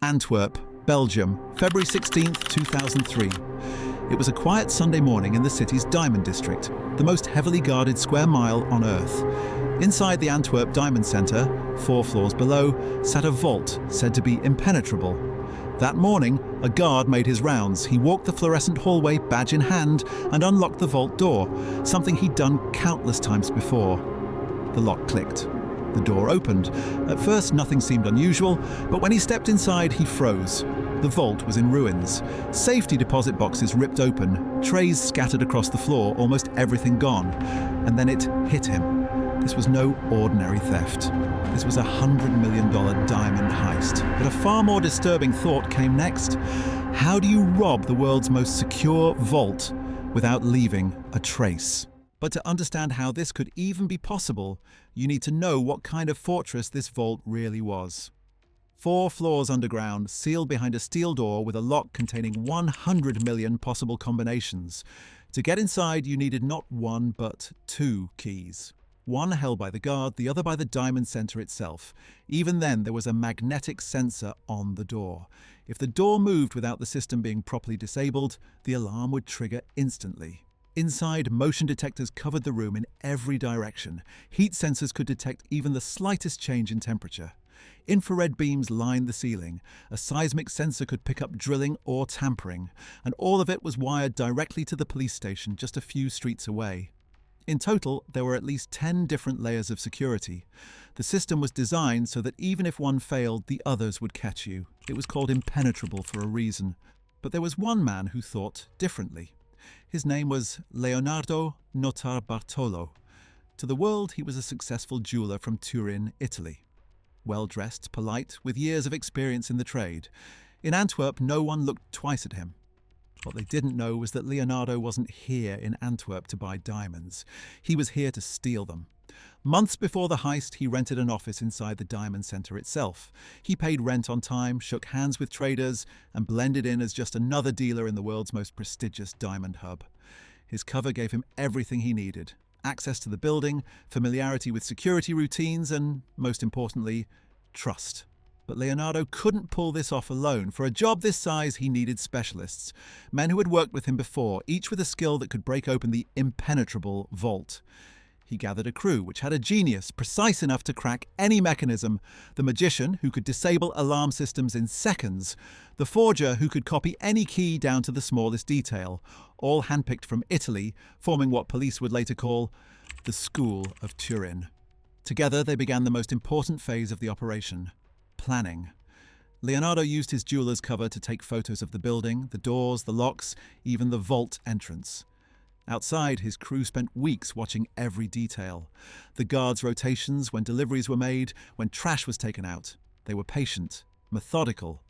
Antwerp, Belgium, February 16th, 2003. It was a quiet Sunday morning in the city's Diamond District, the most heavily guarded square mile on Earth. Inside the Antwerp Diamond Centre, 4 floors below, sat a vault said to be impenetrable. That morning, a guard made his rounds. He walked the fluorescent hallway, badge in hand, and unlocked the vault door, something he'd done countless times before. The lock clicked. The door opened. At first, nothing seemed unusual, but when he stepped inside, he froze. The vault was in ruins. Safety deposit boxes ripped open, trays scattered across the floor, almost everything gone. And then it hit him. This was no ordinary theft. This was a $100 million diamond heist. But a far more disturbing thought came next. How do you rob the world's most secure vault without leaving a trace? But to understand how this could even be possible, you need to know what kind of fortress this vault really was. 4 floors underground, sealed behind a steel door with a lock containing 100 million possible combinations. To get inside, you needed not 1 but 2 keys. One held by the guard, the other by the Diamond Centre itself. Even then, there was a magnetic sensor on the door. If the door moved without the system being properly disabled, the alarm would trigger instantly. Inside, motion detectors covered the room in every direction. Heat sensors could detect even the slightest change in temperature. Infrared beams lined the ceiling. A seismic sensor could pick up drilling or tampering. And all of it was wired directly to the police station just a few streets away. In total, there were at least 10 different layers of security. The system was designed so that even if one failed, the others would catch you. It was called impenetrable for a reason. But there was one man who thought differently. His name was Leonardo Notarbartolo. To the world, he was a successful jeweler from Turin, Italy. Well-dressed, polite, with years of experience in the trade. In Antwerp, no one looked twice at him. What they didn't know was that Leonardo wasn't here in Antwerp to buy diamonds. He was here to steal them. Months before the heist, he rented an office inside the Diamond Centre itself. He paid rent on time, shook hands with traders, and blended in as just another dealer in the world's most prestigious diamond hub. His cover gave him everything he needed: access to the building, familiarity with security routines, and, most importantly, trust. But Leonardo couldn't pull this off alone. For a job this size, he needed specialists, men who had worked with him before, each with a skill that could break open the impenetrable vault. He gathered a crew which had a genius precise enough to crack any mechanism, the magician who could disable alarm systems in seconds, the forger who could copy any key down to the smallest detail, all handpicked from Italy, forming what police would later call the School of Turin. Together they began the most important phase of the operation: planning. Leonardo used his jeweler's cover to take photos of the building, the doors, the locks, even the vault entrance. Outside, his crew spent weeks watching every detail. The guards' rotations, when deliveries were made, when trash was taken out. They were patient, methodical.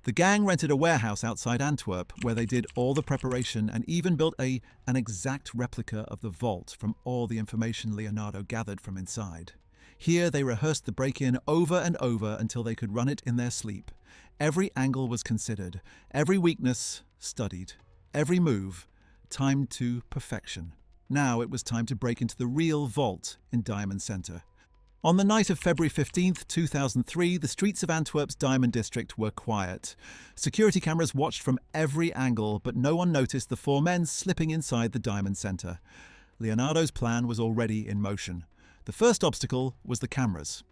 The gang rented a warehouse outside Antwerp, where they did all the preparation and even built an exact replica of the vault from all the information Leonardo gathered from inside. Here they rehearsed the break-in over and over until they could run it in their sleep. Every angle was considered, every weakness studied, every move timed to perfection. Now it was time to break into the real vault in Diamond Centre. On the night of February 15th, 2003, the streets of Antwerp's Diamond District were quiet. Security cameras watched from every angle, but no one noticed the 4 men slipping inside the Diamond Centre. Leonardo's plan was already in motion. The first obstacle was the cameras.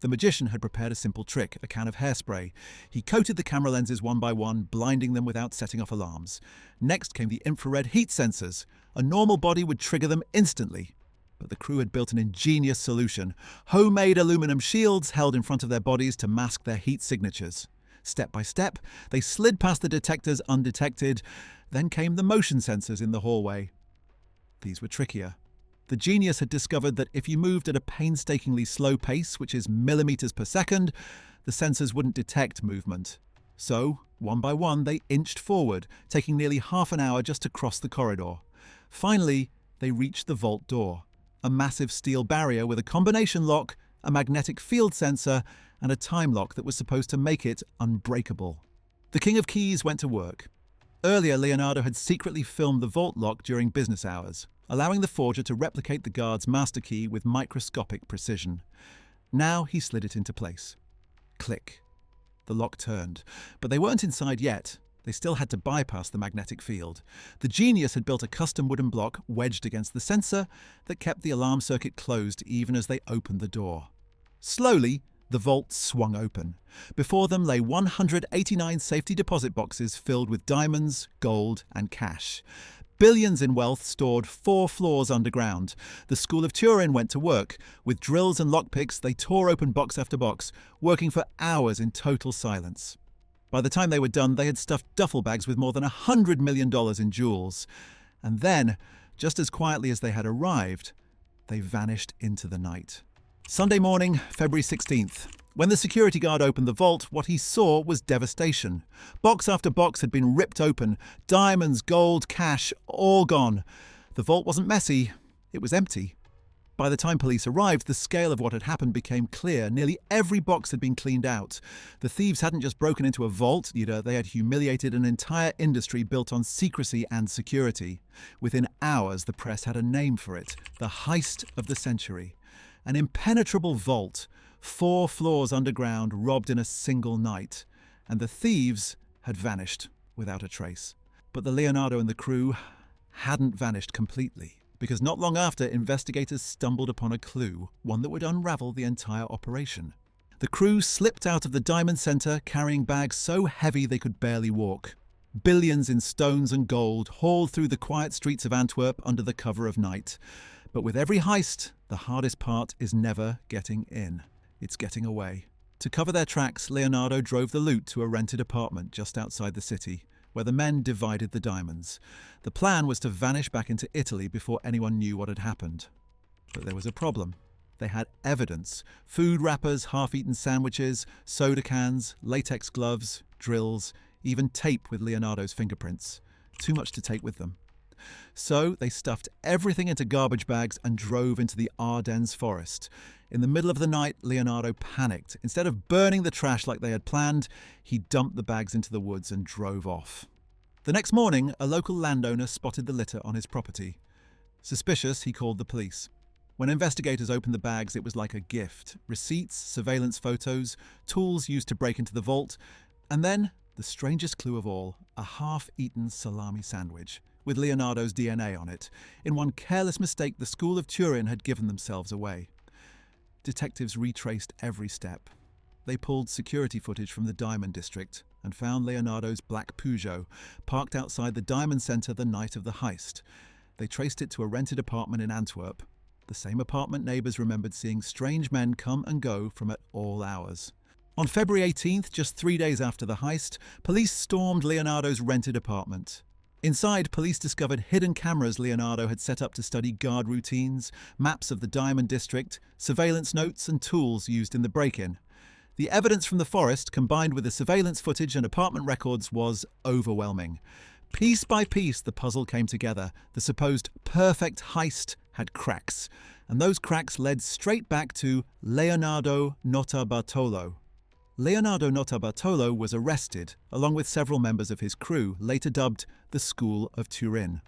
The magician had prepared a simple trick, a can of hairspray. He coated the camera lenses one by one, blinding them without setting off alarms. Next came the infrared heat sensors. A normal body would trigger them instantly. But the crew had built an ingenious solution: homemade aluminum shields held in front of their bodies to mask their heat signatures. Step by step, they slid past the detectors undetected. Then came the motion sensors in the hallway. These were trickier. The genius had discovered that if you moved at a painstakingly slow pace, which is millimeters per second, the sensors wouldn't detect movement. So, one by one, they inched forward, taking nearly half an hour just to cross the corridor. Finally, they reached the vault door, a massive steel barrier with a combination lock, a magnetic field sensor, and a time lock that was supposed to make it unbreakable. The King of Keys went to work. Earlier, Leonardo had secretly filmed the vault lock during business hours, allowing the forger to replicate the guard's master key with microscopic precision. Now he slid it into place. Click. The lock turned, but they weren't inside yet. They still had to bypass the magnetic field. The genius had built a custom wooden block wedged against the sensor that kept the alarm circuit closed even as they opened the door. Slowly, the vault swung open. Before them lay 189 safety deposit boxes filled with diamonds, gold, and cash. Billions in wealth stored 4 floors underground. The School of Turin went to work. With drills and lockpicks, they tore open box after box, working for hours in total silence. By the time they were done, they had stuffed duffel bags with more than $100 million in jewels. And then, just as quietly as they had arrived, they vanished into the night. Sunday morning, February 16th. When the security guard opened the vault, what he saw was devastation. Box after box had been ripped open. Diamonds, gold, cash, all gone. The vault wasn't messy, it was empty. By the time police arrived, the scale of what had happened became clear. Nearly every box had been cleaned out. The thieves hadn't just broken into a vault, they had humiliated an entire industry built on secrecy and security. Within hours, the press had a name for it: the heist of the century. An impenetrable vault, 4 floors underground, robbed in a single night. And the thieves had vanished without a trace. But the Leonardo and the crew hadn't vanished completely, because not long after, investigators stumbled upon a clue, one that would unravel the entire operation. The crew slipped out of the diamond center carrying bags so heavy they could barely walk. Billions in stones and gold hauled through the quiet streets of Antwerp under the cover of night. But with every heist, the hardest part is never getting in. It's getting away. To cover their tracks, Leonardo drove the loot to a rented apartment just outside the city, where the men divided the diamonds. The plan was to vanish back into Italy before anyone knew what had happened. But there was a problem. They had evidence: food wrappers, half-eaten sandwiches, soda cans, latex gloves, drills, even tape with Leonardo's fingerprints. Too much to take with them. So they stuffed everything into garbage bags and drove into the Ardennes forest. In the middle of the night, Leonardo panicked. Instead of burning the trash like they had planned, he dumped the bags into the woods and drove off. The next morning, a local landowner spotted the litter on his property. Suspicious, he called the police. When investigators opened the bags, it was like a gift: receipts, surveillance photos, tools used to break into the vault, and then, the strangest clue of all, a half-eaten salami sandwich with Leonardo's DNA on it. In one careless mistake, the School of Turin had given themselves away. Detectives retraced every step. They pulled security footage from the Diamond District and found Leonardo's black Peugeot parked outside the Diamond Centre the night of the heist. They traced it to a rented apartment in Antwerp, the same apartment neighbours remembered seeing strange men come and go from at all hours. On February 18th, just 3 days after the heist, police stormed Leonardo's rented apartment. Inside, police discovered hidden cameras Leonardo had set up to study guard routines, maps of the Diamond District, surveillance notes and tools used in the break-in. The evidence from the forest, combined with the surveillance footage and apartment records, was overwhelming. Piece by piece, the puzzle came together. The supposed perfect heist had cracks, and those cracks led straight back to Leonardo Notarbartolo. Leonardo Notarbartolo was arrested, along with several members of his crew, later dubbed the School of Turin.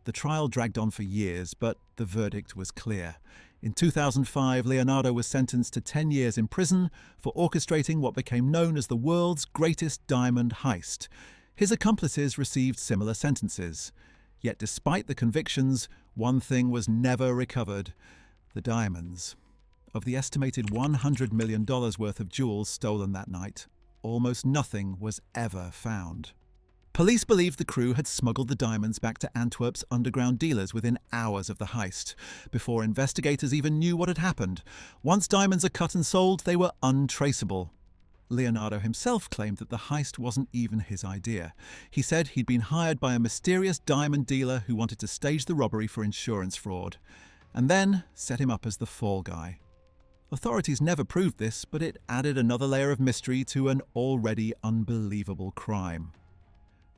The trial dragged on for years, but the verdict was clear. In 2005, Leonardo was sentenced to 10 years in prison for orchestrating what became known as the world's greatest diamond heist. His accomplices received similar sentences. Yet despite the convictions, one thing was never recovered: the diamonds. Of the estimated $100 million worth of jewels stolen that night, almost nothing was ever found. Police believed the crew had smuggled the diamonds back to Antwerp's underground dealers within hours of the heist, before investigators even knew what had happened. Once diamonds are cut and sold, they were untraceable. Leonardo himself claimed that the heist wasn't even his idea. He said he'd been hired by a mysterious diamond dealer who wanted to stage the robbery for insurance fraud, and then set him up as the fall guy. Authorities never proved this, but it added another layer of mystery to an already unbelievable crime.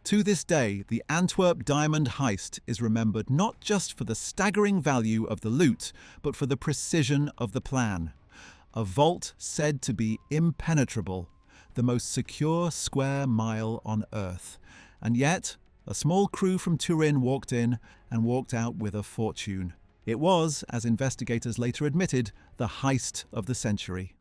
To this day, the Antwerp Diamond Heist is remembered not just for the staggering value of the loot, but for the precision of the plan. A vault said to be impenetrable, the most secure square mile on Earth. And yet, a small crew from Turin walked in and walked out with a fortune. It was, as investigators later admitted, the heist of the century.